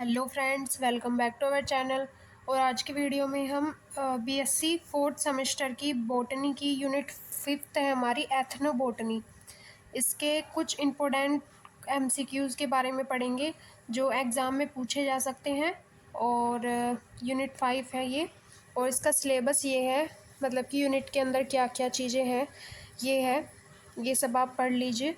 Hello friends, welcome back to our channel. और आज की वीडियो में हम बीएससी फोर्थ सेमेस्टर की बॉटनी की यूनिट 5th है हमारी, एथनोबॉटनी। इसके कुछ इम्पोर्टेंट एमसीक्यूज़ के बारे में पढ़ेंगे जो एग्ज़ाम में पूछे जा सकते हैं। और यूनिट 5 है ये, और इसका सिलेबस ये है, मतलब कि यूनिट के अंदर क्या क्या चीज़ें हैं ये सब आप पढ़ लीजिए।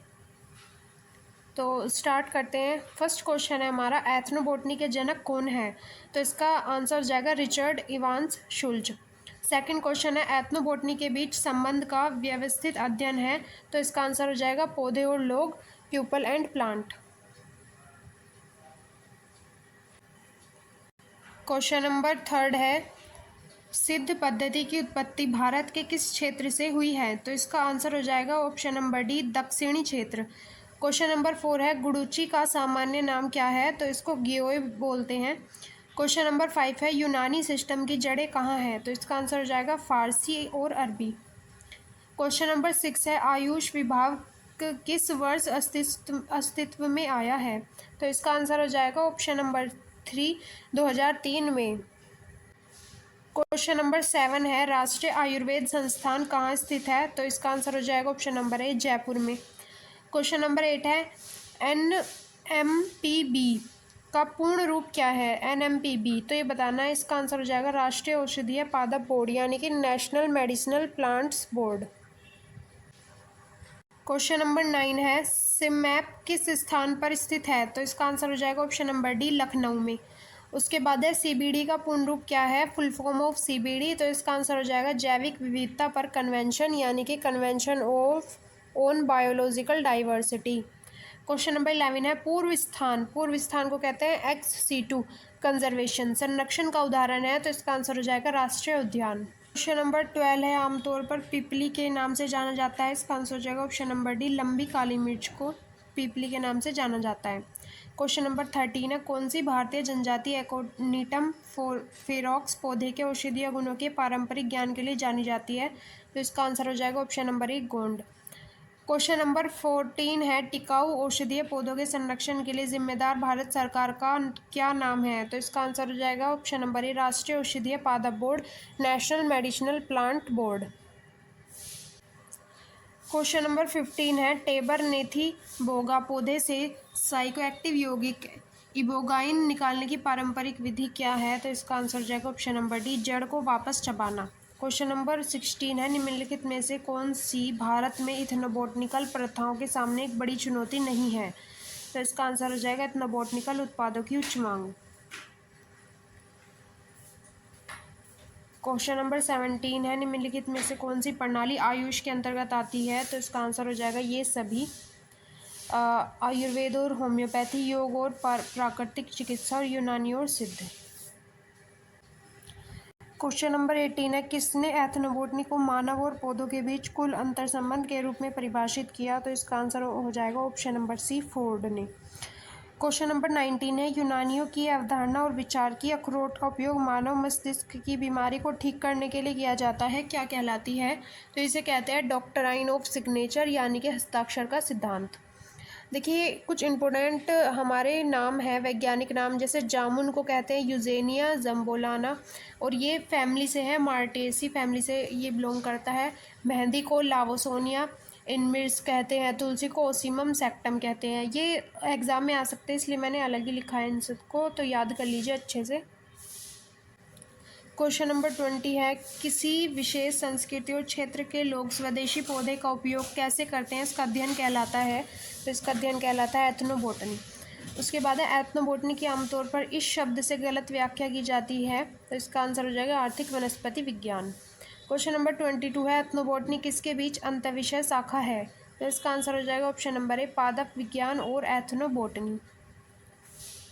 तो स्टार्ट करते हैं। फर्स्ट क्वेश्चन है हमारा, एथनोबॉटनी के जनक कौन है? तो इसका आंसर हो जाएगा Richard Evans Schulze. Second question है, एथनोबॉटनी के बीच संबंध का व्यवस्थित अध्ययन है। तो इसका आंसर हो जाएगा पौधे और लोग, people and plant. Question number third है, सिद्ध पद्धति की उत्पत्ति भारत के किस क्षेत्र से हुई है? तो इसका आंसर हो जाएगा ऑप्शन नंबर डी, दक्षिणी क्षेत्र। क्वेश्चन नंबर 4 है, गुडुची का सामान्य नाम क्या है? तो इसको गियोय बोलते हैं। क्वेश्चन नंबर 5 है, यूनानी सिस्टम की जड़ें कहाँ हैं? तो इसका आंसर हो जाएगा फारसी और अरबी। क्वेश्चन नंबर 6 है, आयुष विभाग किस वर्ष अस्तित्व में आया है? तो इसका आंसर हो जाएगा ऑप्शन नंबर 3, 2003 में। क्वेश्चन नंबर 7 है, राष्ट्रीय आयुर्वेद संस्थान कहाँ स्थित है? तो इसका आंसर हो जाएगा ऑप्शन नंबर ए, जयपुर में। क्वेश्चन नंबर 8 है, एनएमपीबी का पूर्ण रूप क्या है? एनएमपीबी, तो ये बताना है। इसका आंसर हो जाएगा राष्ट्रीय औषधीय पादप बोर्ड, यानी कि national medicinal plants board. Question number 9 है, सिमैप किस स्थान पर स्थित है? तो इसका आंसर हो जाएगा ऑप्शन नंबर डी, लखनऊ में। उसके बाद है, सीबीडी का पूर्ण रूप क्या है? फुल फॉर्म ऑफ सीबीडी, तो इसका आंसर हो जाएगा जैविक विविधता पर कन्वेंशन, यानी कि convention of on biological diversity. Question number 11 है, पूर्व स्थान को कहते हैं एक्स-सिटू कंजर्वेशन, संरक्षण का उदाहरण है। तो इसका आंसर हो जाएगा राष्ट्रीय उद्यान। क्वेश्चन नंबर 12 है, आमतौर पर पिपली के नाम से जाना जाता है। इसका आंसर हो जाएगा ऑप्शन नंबर डी, लंबी काली मिर्च को पिपली के नाम से जाना जाता है। क्वेश्चन नंबर 13 है, कौन सी भारतीय जनजाति एकोनिटम फेरोक्स पौधे के औषधीय गुणों के पारंपरिक ज्ञान के लिए जानी जाती है? तो इसका आंसर हो जाएगा ऑप्शन नंबर ए, गोंड। क्वेश्चन नंबर 14 है, टिकाऊ औषधीय पौधों के संरक्षण के लिए जिम्मेदार भारत सरकार का क्या नाम है? तो इसका आंसर हो जाएगा ऑप्शन नंबर ए, राष्ट्रीय औषधीय पादप board, national medicinal plant board. Question number 15 है, टेबरनेथी बोगा पौधे से साइकोएक्टिव यौगिक इबोगाइन निकालने की पारंपरिक विधि क्या है? तो इसका आंसर हो जाएगा ऑप्शन नंबर डी, जड़ को वापस चबाना। क्वेश्चन नंबर 16 है, निम्नलिखित में से कौन सी भारत में इथनोबॉटनिकल प्रथाओं के सामने एक बड़ी चुनौती नहीं है? तो इसका आंसर हो जाएगा इथनोबॉटनिकल उत्पादों की उच्च मांग। क्वेश्चन नंबर 17 है, निम्नलिखित में से कौन सी प्रणाली आयुष के अंतर्गत आती है? तो इसका आंसर हो जाएगा ये सभी, आयुर्वेद और होम्योपैथी, योग और प्राकृतिक चिकित्सा, और यूनानी और सिद्ध। क्वेश्चन नंबर 18 है, किसने एथनोबॉटनी को मानव और पौधों के बीच कुल अंतर संबंध के रूप में परिभाषित किया? तो इसका आंसर हो जाएगा ऑप्शन नंबर सी, फोर्ड ने। क्वेश्चन नंबर 19 है, यूनानियों की अवधारणा और विचार की अखरोट का उपयोग मानव मस्तिष्क की बीमारी को ठीक करने के लिए किया जाता है, क्या कहलाती है? तो इसे कहते हैं डॉक्ट्राइन ऑफ सिग्नेचर, यानी कि हस्ताक्षर का सिद्धांत। देखिए, कुछ इम्पोर्टेंट हमारे नाम है, वैज्ञानिक नाम, जैसे जामुन को कहते हैं यूजेनिया जम्बोलाना, और ये फैमिली से है, मार्टेसी फैमिली से ये बिलोंग करता है। मेहंदी को लावोसोनिया इनमिर्स कहते हैं। तुलसी को ओसीमम सेक्टम कहते हैं। ये एग्ज़ाम में आ सकते हैं, इसलिए मैंने अलग ही लिखा है इन सबको, तो याद कर लीजिए अच्छे से। क्वेश्चन नंबर 20 है, किसी विशेष संस्कृति और क्षेत्र के लोग स्वदेशी पौधे का उपयोग कैसे करते हैं, इसका अध्ययन कहलाता है? तो इसका अध्ययन कहलाता है एथनोबॉटनी। उसके बाद है, एथनोबॉटनी की आमतौर पर इस शब्द से गलत व्याख्या की जाती है। तो इसका आंसर हो जाएगा आर्थिक वनस्पति विज्ञान। क्वेश्चन नंबर 22 है, एथनोबॉटनी किसके बीच अंतःविषय शाखा है? तो इसका आंसर हो जाएगा ऑप्शन नंबर ए, पादप विज्ञान और एथनोबॉटनी।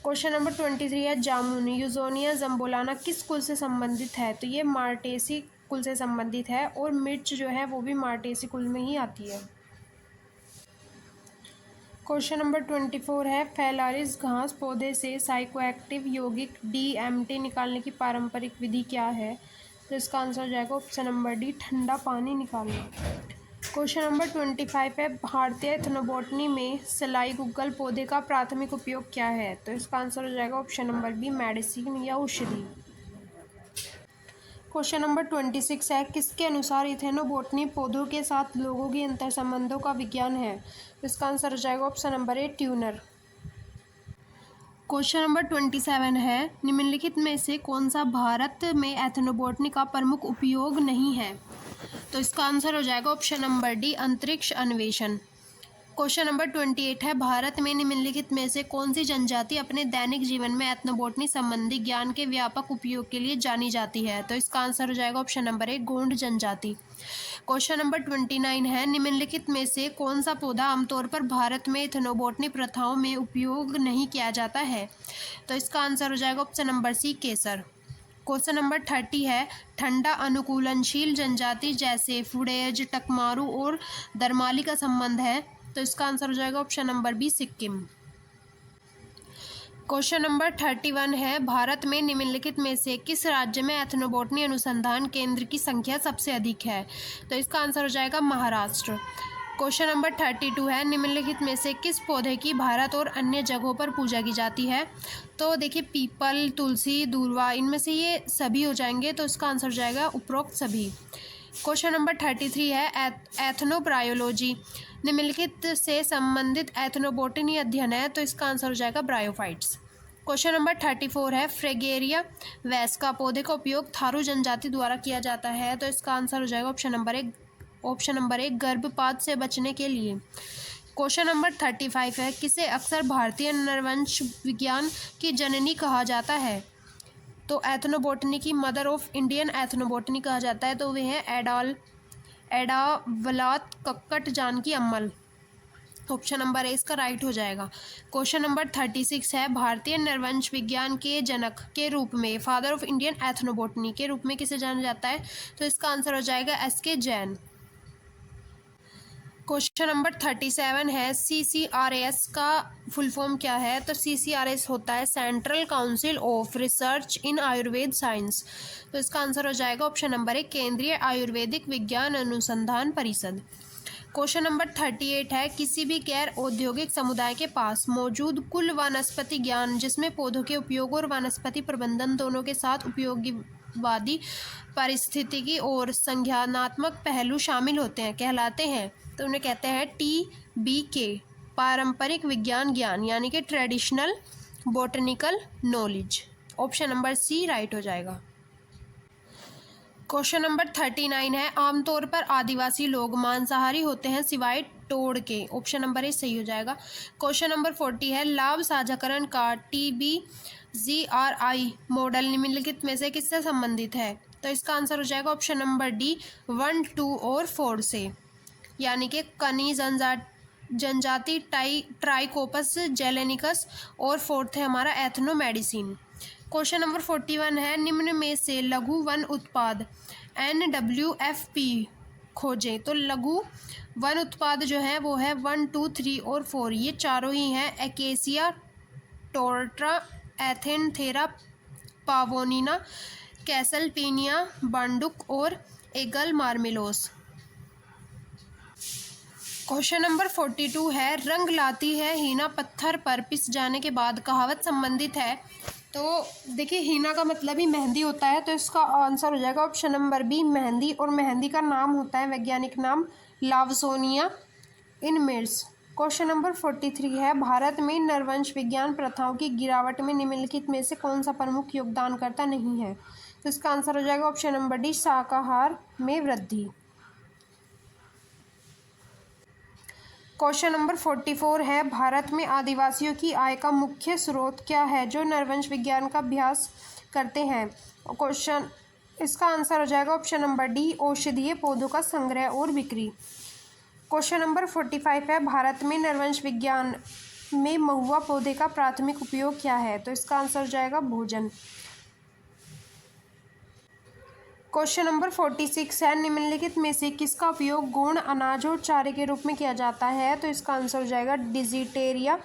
क्वेश्चन नंबर 23 है, जामुन यूजोनिया जम्बोलाना किस कुल से संबंधित है? तो ये मार्टेसी कुल से संबंधित है, और मिर्च जो है वो भी मार्टेसी कुल में ही आती है। क्वेश्चन नंबर 24 है, फैलारिस घास पौधे से साइकोएक्टिव यौगिक डीएमटी निकालने की पारंपरिक विधि क्या है? तो इसका आंसर हो जाएगा ऑप्शन नंबर डी, ठंडा पानी निकालना। क्वेश्चन नंबर 25 है, भारतीय एथनोबॉटनी में सलाई गुग्गल पौधे का प्राथमिक उपयोग क्या है? तो इसका आंसर हो जाएगा ऑप्शन नंबर बी, मेडिसिन या औषधि। क्वेश्चन नंबर 26 है, किसके अनुसार इथेनोबॉटनी पौधों के साथ लोगों के अंतर संबंधों का विज्ञान है? तो इसका आंसर हो जाएगा ऑप्शन नंबर ए, ट्यूनर। क्वेश्चन नंबर 27 है, निम्नलिखित में से कौन सा भारत में एथनोबॉटनी का प्रमुख उपयोग नहीं है? तो इसका आंसर हो जाएगा ऑप्शन नंबर डी, अंतरिक्ष अन्वेषण। क्वेश्चन नंबर 28 है, भारत में निम्नलिखित में से कौन सी जनजाति अपने दैनिक जीवन में एथनोबॉटनी संबंधी ज्ञान के व्यापक उपयोग के लिए जानी जाती है? तो इसका आंसर हो जाएगा ऑप्शन नंबर ए, गोंड जनजाति। क्वेश्चन नंबर 29 है, निम्नलिखित में से कौन सा पौधा आमतौर पर भारत में एथनोबॉटनी प्रथाओं में उपयोग नहीं किया जाता है? तो इसका आंसर हो जाएगा ऑप्शन नंबर सी, केसर। क्वेश्चन नंबर 30 है, ठंडा अनुकूलनशील जनजाति जैसे फुडेज, टकमारू और दरमाली का संबंध है? तो इसका आंसर हो जाएगा option number B, Sikkim. Question number 31 है, भारत में निम्नलिखित में से किस राज्य में एथनोबॉटनी अनुसंधान केंद्र की संख्या सबसे अधिक है? तो इसका आंसर हो जाएगा महाराष्ट्र। क्वेश्चन नंबर 32 है, निम्नलिखित में से किस पौधे की भारत और अन्य जगहों पर पूजा की जाती है? तो देखिए, पीपल, तुलसी, दूर्वा, इनमें से ये सभी हो जाएंगे, तो इसका आंसर हो जाएगा उपरोक्त सभी। क्वेश्चन नंबर 33 है, एथनोब्रायोलॉजी निम्नलिखित से संबंधित एथनोबॉटनी अध्ययन है? तो इसका आंसर हो जाएगा ब्रायोफाइट्स। क्वेश्चन नंबर 34 है, फ्रेगेरिया वेस्का पौधे का उपयोग थारू जनजाति द्वारा किया जाता है? तो इसका आंसर हो जाएगा ऑप्शन नंबर एक, गर्भपात से बचने के लिए। क्वेश्चन नंबर 35 है, किसे अक्सर भारतीय नरवंश विज्ञान की जननी कहा जाता है? तो एथनोबॉटनी की मदर ऑफ इंडियन एथनोबॉटनी कहा जाता है, तो वे हैं Edavalath Kakkat Janaki Ammal. Option number A इसका राइट हो जाएगा। क्वेश्चन नंबर 36 है, भारतीय नरवंश विज्ञान के जनक के रूप में, फादर ऑफ इंडियन एथनोबॉटनी के रूप में किसे जाना जाता है? तो इसका आंसर हो जाएगा एस.के. जैन। क्वेश्चन नंबर 37 है, CCRS का फुल फॉर्म क्या है? तो CCRS होता है central council of research in Ayurveda science. तो इसका आंसर हो जाएगा ऑप्शन नंबर एक, केंद्रीय आयुर्वेदिक विज्ञान अनुसंधान परिषद। क्वेश्चन नंबर 38 है, किसी भी गैर औद्योगिक समुदाय के पास मौजूद कुल वनस्पति ज्ञान जिसमें पौधों के उपयोग और वनस्पति प्रबंधन दोनों के साथ उपयोगवादी पारिस्थितिकी और संज्ञानात्मक पहलू शामिल होते हैं कहलाते हैं? तो उन्हें कहते हैं TBK, पारंपरिक विज्ञान ज्ञान, यानी कि traditional botanical knowledge. Option number C right हो जाएगा। क्वेश्चन नंबर 39 है, आमतौर पर आदिवासी लोग मांसाहारी होते हैं सिवाय तोड़ के। ऑप्शन नंबर ए सही हो जाएगा। क्वेश्चन नंबर 40 है, लाभ साझाकरण का TBGRI मॉडल निम्नलिखित में से किससे संबंधित है? तो इसका आंसर हो जाएगा ऑप्शन नंबर डी, 1, 2 और 4 से, यानी कि कनी जनजाति ट्राइकोपस जेलेनिकस और 4th है हमारा एथनो मेडिसिन। क्वेश्चन नंबर 41 है, निम्न में से लघु वन उत्पाद NWFP खोजें। तो लघु वन उत्पाद जो है वो है 1, 2, 3 और 4, ये चारों ही हैं, एकेसिया टोर्ट्रा, एथेनथेरा पावोनिना, कैसलपीनिया बांडुक और एगल मार्मिलोस। क्वेश्चन नंबर 42 है, रंग लाती है हीना पत्थर पर पिस जाने के बाद कहावत संबंधित है? तो देखिए, हीना का मतलब ही मेहंदी होता है, तो इसका आंसर हो जाएगा ऑप्शन नंबर बी, मेहंदी। और मेहंदी का नाम होता है, वैज्ञानिक नाम, लावसोनिया इनमेर्स। क्वेश्चन नंबर 43 है, भारत में नरवंश विज्ञान प्रथाओं की गिरावट में निम्नलिखित में से कौन सा प्रमुख योगदानकर्ता नहीं है? तो इसका आंसर हो जाएगा ऑप्शन नंबर डी, शाकाहार में वृद्धि। क्वेश्चन नंबर 44 है, भारत में आदिवासियों की आय का मुख्य स्रोत क्या है जो नरवंश विज्ञान का अभ्यास करते हैं? इसका आंसर हो जाएगा ऑप्शन नंबर डी, औषधीय पौधों का संग्रह और बिक्री। क्वेश्चन नंबर 45 है, भारत में नरवंश विज्ञान में महुआ पौधे का प्राथमिक उपयोग क्या है? तो इसका आंसर हो जाएगा भोजन। क्वेश्चन नंबर 46 है, निम्नलिखित में से किसका उपयोग गौण अनाज और चारे के रूप में किया जाता है? तो इसका आंसर हो जाएगा Digitaria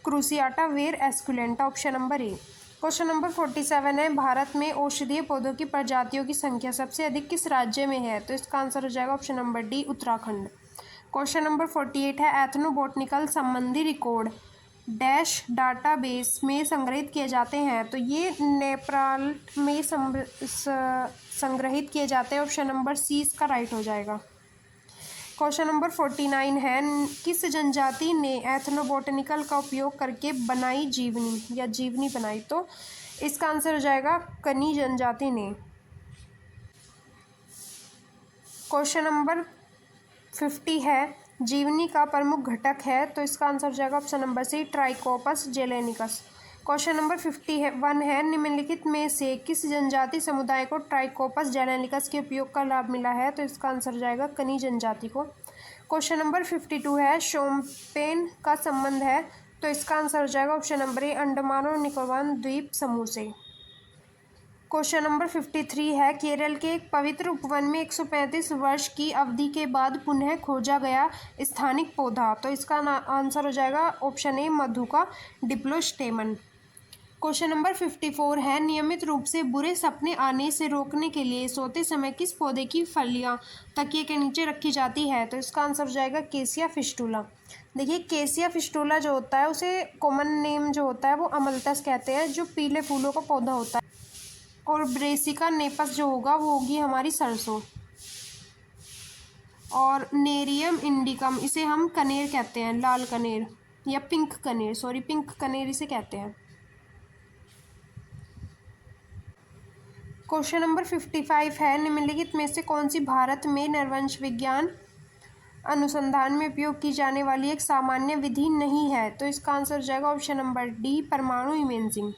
cruciata var esculenta, option number A. Question number 47 है, भारत में औषधीय पौधों की प्रजातियों की संख्या सबसे अधिक किस राज्य में है? तो इसका आंसर हो जाएगा option number D, Uttarakhand. Question number 48 है एथनोबॉटनिकल संबंधी रिकॉर्ड डैश डाटाबेस में संग्रहित किए जाते हैं, तो ये नेपाल में संग्रहित किए जाते हैं। ऑप्शन नंबर सी इसका राइट हो जाएगा। क्वेश्चन नंबर 49 है किस जनजाति ने एथनोबॉटनिकल का उपयोग करके बनाई जीवनी या जीवनी बनाई, तो इसका आंसर हो जाएगा कनी जनजाति ने। क्वेश्चन नंबर 50 है जीवनी का प्रमुख घटक है, तो इसका आंसर हो जाएगा option number C Trichopus zeylanicus. Question number 51 है निम्नलिखित में से किस जनजाति समुदाय को ट्राइकोपस जेलेनिकस के उपयोग का लाभ मिला है, तो इसका आंसर हो जाएगा कनी जनजाति को। क्वेश्चन नंबर 52 है शोम्पेन का संबंध है, तो इसका आंसर हो जाएगा ऑप्शन नंबर ए अंडमान और निकोबार द्वीप समूह से। क्वेश्चन नंबर 53 है केरल के एक पवित्र उपवन में 135 वर्ष की अवधि के बाद पुनः खोजा गया स्थानिक पौधा, तो इसका आंसर हो जाएगा ऑप्शन ए मधु का डिप्लोस्टेमन। क्वेश्चन नंबर 54 है नियमित रूप से बुरे सपने आने से रोकने के लिए सोते समय किस पौधे की फलियां तकिए के नीचे रखी जाती है, तो इसका आंसर हो जाएगा केसिया फिस्टूला। देखिए केसिया फिस्टूला जो होता है उसे कॉमन नेम जो होता है वो अमलतस कहते हैं, जो पीले फूलों का पौधा होता है, और ब्रेसिका नेपस जो होगा वो होगी हमारी सरसों, और नेरियम इंडिकम इसे हम कनेर कहते हैं, लाल कनेर या पिंक कनेर, सॉरी पिंक कनेर इसे कहते हैं। क्वेश्चन नंबर 55 है निम्नलिखित में से कौन सी भारत में नरवंश विज्ञान अनुसंधान में उपयोग की जाने वाली एक सामान्य विधि नहीं है, तो इसका आंसर हो जाएगा ऑप्शन नंबर डी परमाणु इमेजिंग।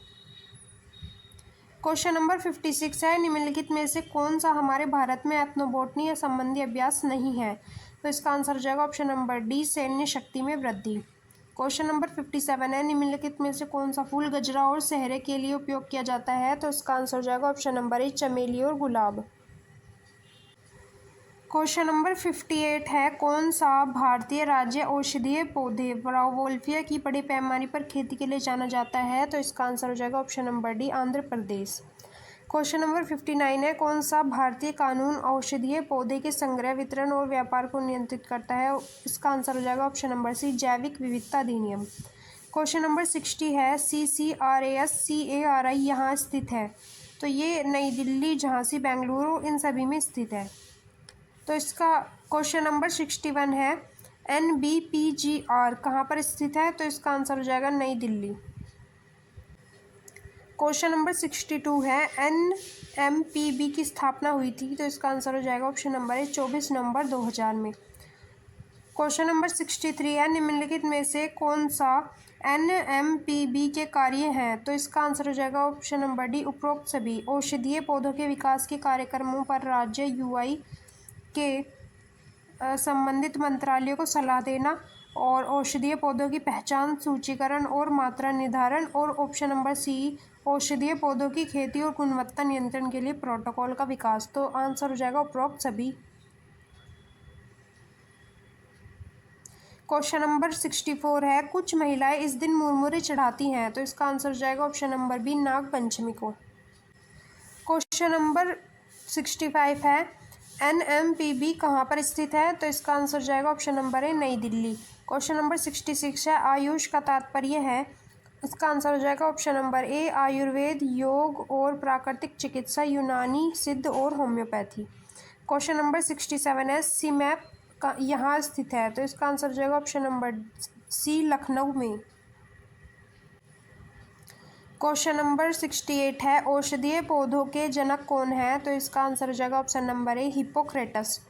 क्वेश्चन नंबर 56 है निम्नलिखित में से कौन सा हमारे भारत में एथनोबॉटनी या संबंधी अभ्यास नहीं है, तो इसका आंसर हो जाएगा ऑप्शन नंबर डी सैन्य शक्ति में वृद्धि। क्वेश्चन नंबर 57 है निम्नलिखित में से कौन सा फूल गजरा और सेहरे के लिए उपयोग किया जाता है, तो इसका आंसर हो जाएगा ऑप्शन नंबर ए चमेली और गुलाब। क्वेश्चन नंबर 58 है कौन सा भारतीय राज्य औषधीय पौधे वोल्फिया की बड़े पैमाने पर खेती के लिए जाना जाता है, तो इसका आंसर हो जाएगा option number D Andhra Pradesh. Question number 59 है कौन सा भारतीय कानून औषधीय पौधे के संग्रह वितरण और व्यापार को नियंत्रित करता है, इसका आंसर हो जाएगा ऑप्शन नंबर सी जैविक विविधता अधिनियम। क्वेश्चन नंबर 60 है CCRAS CARI यहाँ स्थित है, तो ये नई दिल्ली झांसी बेंगलुरु इन सभी में स्थित है। तो इसका क्वेश्चन नंबर 61 है NBPGR कहाँ पर स्थित है, तो इसका आंसर हो जाएगा नई दिल्ली। क्वेश्चन नंबर 62 है NMPB की स्थापना हुई थी, तो इसका आंसर हो जाएगा ऑप्शन नंबर ए 24 नवंबर 2000 में। क्वेश्चन नंबर 63 है निम्नलिखित में से कौन सा NMPB के कार्य हैं, तो इसका आंसर हो जाएगा ऑप्शन नंबर डी उपरोक्त सभी। औषधीय पौधों के विकास के कार्यक्रमों पर राज्य UI के संबंधित मंत्रालयों को सलाह देना, और औषधीय पौधों की पहचान सूचीकरण और मात्रा निर्धारण, और ऑप्शन नंबर सी औषधीय पौधों की खेती और गुणवत्ता नियंत्रण के लिए प्रोटोकॉल का विकास, तो आंसर हो जाएगा उपरोक्त सभी। क्वेश्चन नंबर 64 है कुछ महिलाएं इस दिन मुरमुरे चढ़ाती हैं, तो इसका आंसर हो जाएगा option number B Nag Panchami को। क्वेश्चन नंबर 65 है NMPB कहाँ पर स्थित है, तो इसका आंसर हो जाएगा ऑप्शन नंबर ए नई दिल्ली। क्वेश्चन नंबर 66 है आयुष का तात्पर्य है, इसका आंसर हो जाएगा ऑप्शन नंबर ए आयुर्वेद योग और प्राकृतिक चिकित्सा यूनानी सिद्ध और होम्योपैथी। क्वेश्चन नंबर 67 है CMAP का यहाँ स्थित है, तो इसका आंसर हो जाएगा ऑप्शन नंबर सी लखनऊ में। क्वेश्चन नंबर 68 है औषधीय पौधों के जनक कौन है, तो इसका आंसर हो जाएगा ऑप्शन नंबर ए हिप्पोक्रेटस।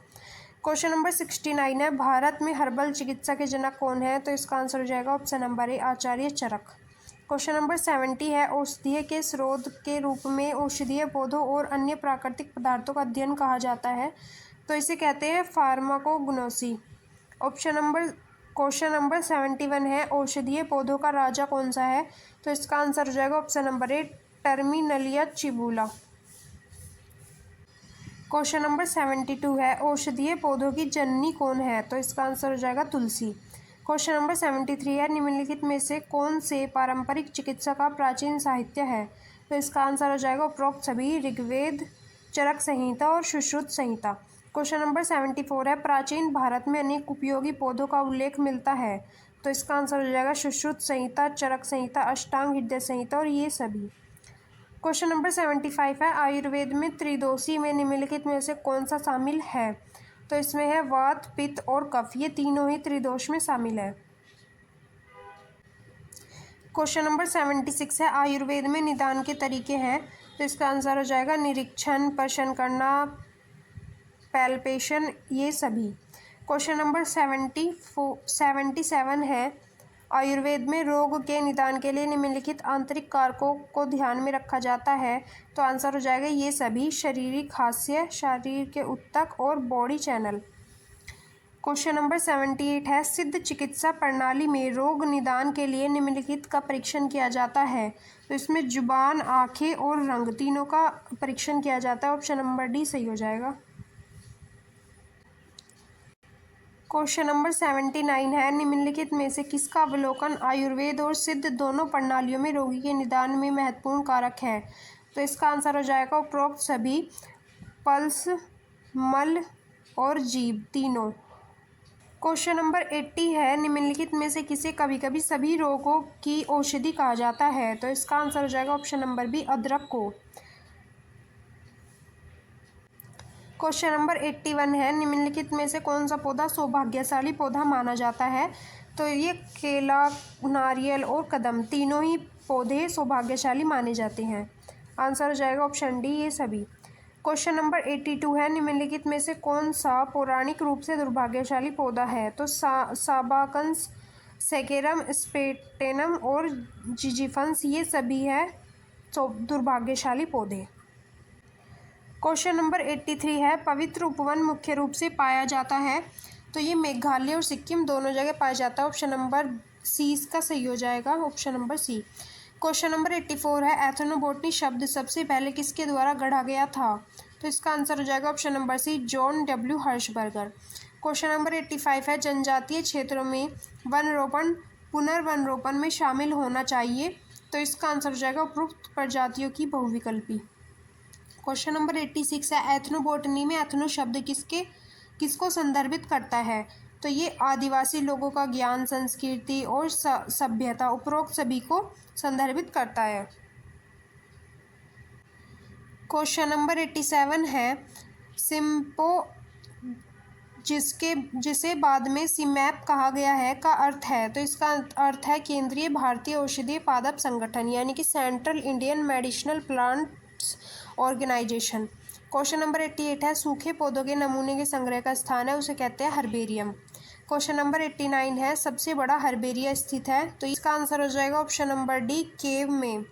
क्वेश्चन नंबर 69 है भारत में हर्बल चिकित्सा के जनक कौन है, तो इसका आंसर हो जाएगा option number A Acharya Charak. Question number 70 है औषधीय के स्रोत के रूप में औषधीय पौधों और अन्य प्राकृतिक पदार्थों का अध्ययन कहा जाता है, तो इसे कहते हैं फार्माकोग्नोसी। क्वेश्चन नंबर 71 है औषधीय पौधों का राजा कौन सा है, तो इसका आंसर हो जाएगा option number A Terminalia chebula. Question number 72 है औषधीय पौधों की जननी कौन है, तो इसका आंसर हो जाएगा तुलसी। क्वेश्चन नंबर 73 है निम्नलिखित में से कौन से पारंपरिक चिकित्सा का प्राचीन साहित्य है, तो इसका आंसर हो जाएगा उपरोक्त सभी ऋग्वेद चरक संहिता और सुश्रुत संहिता। क्वेश्चन नंबर 74 है, प्राचीन भारत में अनेक उपयोगी पौधों का उल्लेख मिलता है। तो इसका आंसर हो जाएगा सुश्रुत संहिता, चरक संहिता, अष्टांग हृदय संहिता और ये सभी। क्वेश्चन नंबर 75 है, आयुर्वेद में त्रिदोषी में निम्नलिखित में से कौन सा शामिल है। तो इसमें है वात, पित्त और कफ, ये तीनों ही त्रिदोष में शामिल है। क्वेश्चन नंबर 76 है, आयुर्वेद में निदान के तरीके हैं। तो इसका आंसर हो जाएगा निरीक्षण, प्रश्न करना, पैल्पेशन, ये सभी। क्वेश्चन नंबर 77 है, आयुर्वेद में रोग के निदान के लिए निम्नलिखित आंतरिक कारकों को ध्यान में रखा जाता है। तो आंसर हो जाएगा ये सभी, शारीरिक हास्य, शरीर के ऊतक और बॉडी चैनल। क्वेश्चन नंबर 78 है, सिद्ध चिकित्सा प्रणाली में रोग निदान के लिए निम्नलिखित का परीक्षण किया जाता है। तो इसमें जुबान, आंखें और रंग तीनों का परीक्षण किया जाता है। ऑप्शन नंबर डी सही हो जाएगा। क्वेश्चन नंबर 79 है, निम्नलिखित में से किसका अवलोकन आयुर्वेद और सिद्ध दोनों प्रणालियों में रोगी के निदान में महत्वपूर्ण कारक है। तो इसका आंसर हो जाएगा उपरोक्त सभी, पल्स, मल और जीभ तीनों। क्वेश्चन नंबर 80 है, निम्नलिखित में से किसे कभी कभी सभी रोगों की औषधि कहा जाता है। तो इसका आंसर हो जाएगा ऑप्शन नंबर बी, अदरक को। क्वेश्चन नंबर 81 है, निम्नलिखित में से कौन सा पौधा सौभाग्यशाली पौधा माना जाता है। तो ये केला, नारियल और कदम तीनों ही पौधे सौभाग्यशाली माने जाते हैं। आंसर हो जाएगा ऑप्शन डी, ये सभी। क्वेश्चन नंबर 82 है, निम्नलिखित में से कौन सा पौराणिक रूप से दुर्भाग्यशाली पौधा है। तो साबाकंस, सेकेरम, स्पेटेनम और जिजीफन्स, ये सभी है दुर्भाग्यशाली पौधे। क्वेश्चन नंबर 83 है, पवित्र उपवन मुख्य रूप से पाया जाता है। तो ये मेघालय और सिक्किम दोनों जगह पाया जाता है। ऑप्शन नंबर सी इसका सही हो जाएगा, option number C. Question number 84 है, एथनोबोटनी शब्द सबसे पहले किसके द्वारा गढ़ा गया था। तो इसका आंसर हो जाएगा option number C, John W Harshberger. Question number 85 है, जनजातीय क्षेत्रों में वनरोपण पुनर्वनरोपण में शामिल होना चाहिए। तो इसका आंसर हो जाएगा उपरोक्त प्रजातियों की बहुविकल्पी। क्वेश्चन नंबर 86 है, एथनोबोटनी में एथनो शब्द किसको संदर्भित करता है। तो ये आदिवासी लोगों का ज्ञान, संस्कृति और सभ्यता उपरोक्त सभी को संदर्भित करता है। क्वेश्चन नंबर 87 है, सिम्पो जिसे बाद में सीमैप कहा गया है का अर्थ है। तो इसका अर्थ है केंद्रीय भारतीय औषधीय पादप संगठन, यानी कि central Indian medicinal plants organisation. Question number 88 है, सूखे पौधों के नमूने के संग्रह का स्थान है, उसे कहते हैं हर्बेरियम। क्वेश्चन नंबर 89 है, सबसे बड़ा हर्बेरिया स्थित है। तो इसका आंसर हो जाएगा ऑप्शन नंबर डी, केव में।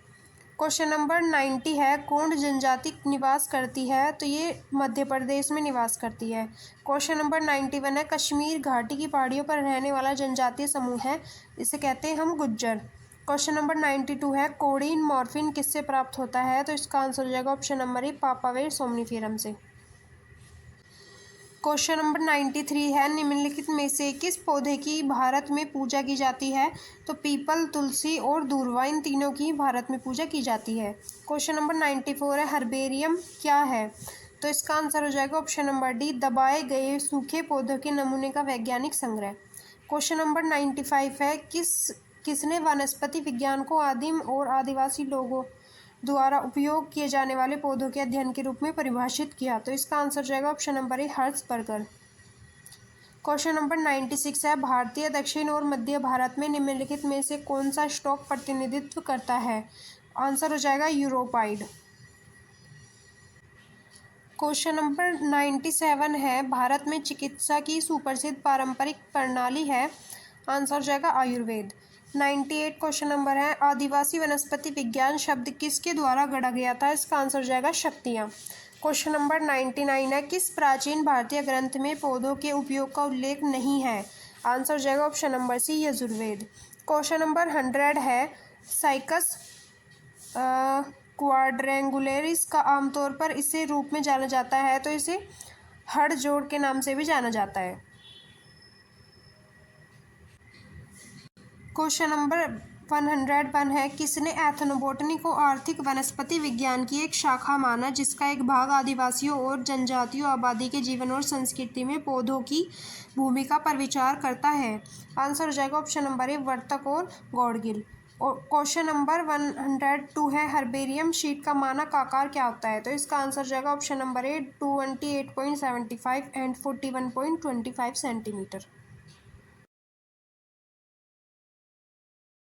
क्वेश्चन नंबर 90 है, कोंड जनजाति निवास करती है। तो ये मध्य प्रदेश में निवास करती है। क्वेश्चन नंबर 91 है, कश्मीर घाटी की पहाड़ियों पर रहने वाला जनजातीय समूह है, इसे कहते हैं हम गुज्जर। क्वेश्चन नंबर 92 है, कोडीन मॉर्फिन किससे प्राप्त होता है। तो इसका आंसर हो जाएगा ऑप्शन नंबर ए, पापावेर सोमनीफेरम से। क्वेश्चन नंबर 93 है, निम्नलिखित में से किस पौधे की भारत में पूजा की जाती है। तो पीपल, तुलसी और दूर्वा, इन तीनों की भारत में पूजा की जाती है। क्वेश्चन नंबर 94 है, हर्बेरियम क्या है। तो इसका आंसर हो जाएगा ऑप्शन नंबर डी, दबाए गए सूखे पौधों के नमूने का वैज्ञानिक संग्रह। क्वेश्चन नंबर 95 है, किसने वनस्पति विज्ञान को आदिम और आदिवासी लोगों द्वारा उपयोग किए जाने वाले पौधों के अध्ययन के रूप में परिभाषित किया। तो इसका आंसर जाएगा option number A, Harshberger. Question number 96 है, भारतीय दक्षिण और मध्य भारत में निम्नलिखित में से कौन सा स्टॉक प्रतिनिधित्व करता है। आंसर हो जाएगा यूरोपाइड। क्वेश्चन नंबर 97 है, भारत में चिकित्सा की सुप्रसिद्ध पारंपरिक प्रणाली है। आंसर हो जाएगा आयुर्वेद। 98 क्वेश्चन नंबर है, आदिवासी वनस्पति विज्ञान शब्द किसके द्वारा गढ़ा गया था। इसका आंसर हो जाएगा शक्तियाँ। क्वेश्चन नंबर 99 है, किस प्राचीन भारतीय ग्रंथ में पौधों के उपयोग का उल्लेख नहीं है। आंसर हो जाएगा option number C, Yajurveda. Question number 100 है, साइकस क्वाड्रेंगुलेरिस का आमतौर पर इसे रूप में जाना जाता है। तो इसे हड़ जोड़ के नाम से भी जाना जाता है। क्वेश्चन नंबर 101 है, किसने एथनोबोटनी को आर्थिक वनस्पति विज्ञान की एक शाखा माना जिसका एक भाग आदिवासियों और जनजातीय आबादी के जीवन और संस्कृति में पौधों की भूमिका पर विचार करता है? आंसर हो जाएगा ऑप्शन नंबर ए, वर्तक और गॉडगिल। और क्वेश्चन नंबर 102 है, हर्बेरियम शीट का मानक आकार क्या होता है? तो इसका आंसर हो जाएगा option number A, 28.75 and 41.25 centimetre.